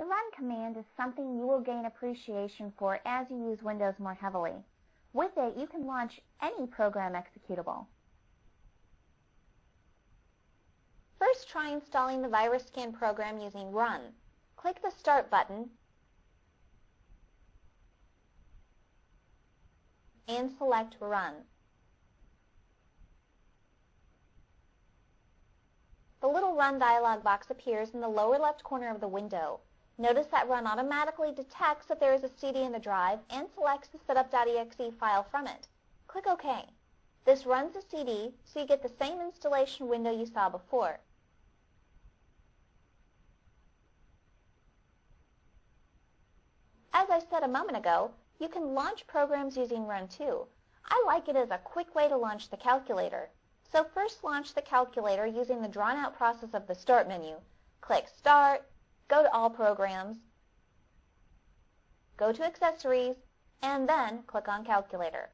The run command is something you will gain appreciation for as you use Windows more heavily. With it, you can launch any program executable. First, try installing the VirusScan program using Run. Click the Start button and select Run. The little Run dialog box appears in the lower left corner of the window. Notice that Run automatically detects that there is a CD in the drive and selects the setup.exe file from it. Click OK. This runs the CD, so you get the same installation window you saw before. As I said a moment ago, you can launch programs using Run too. I like it as a quick way to launch the calculator. So first launch the calculator using the drawn-out process of the Start menu. Click Start, go to All Programs, go to Accessories, and then click on Calculator.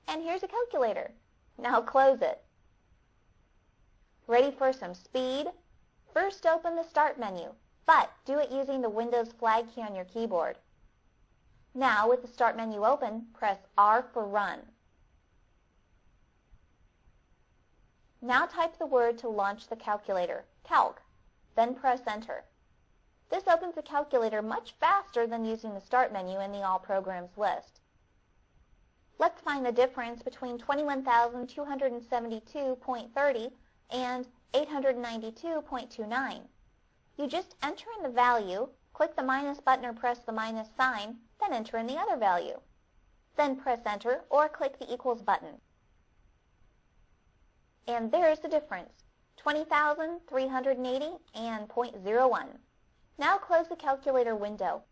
And here's a calculator. Now close it. Ready for some speed? First open the Start menu, but do it using the Windows flag key on your keyboard. Now, with the Start menu open, press R for Run. Now type the word to launch the calculator, calc, then press Enter. This opens the calculator much faster than using the Start menu in the All Programs list. Let's find the difference between 21,272.30 and 892.29. You just enter in the value, click the minus button or press the minus sign, then enter in the other value. Then press Enter or click the equals button. And there's the difference, 20,380 and 0.01. Now close the calculator window.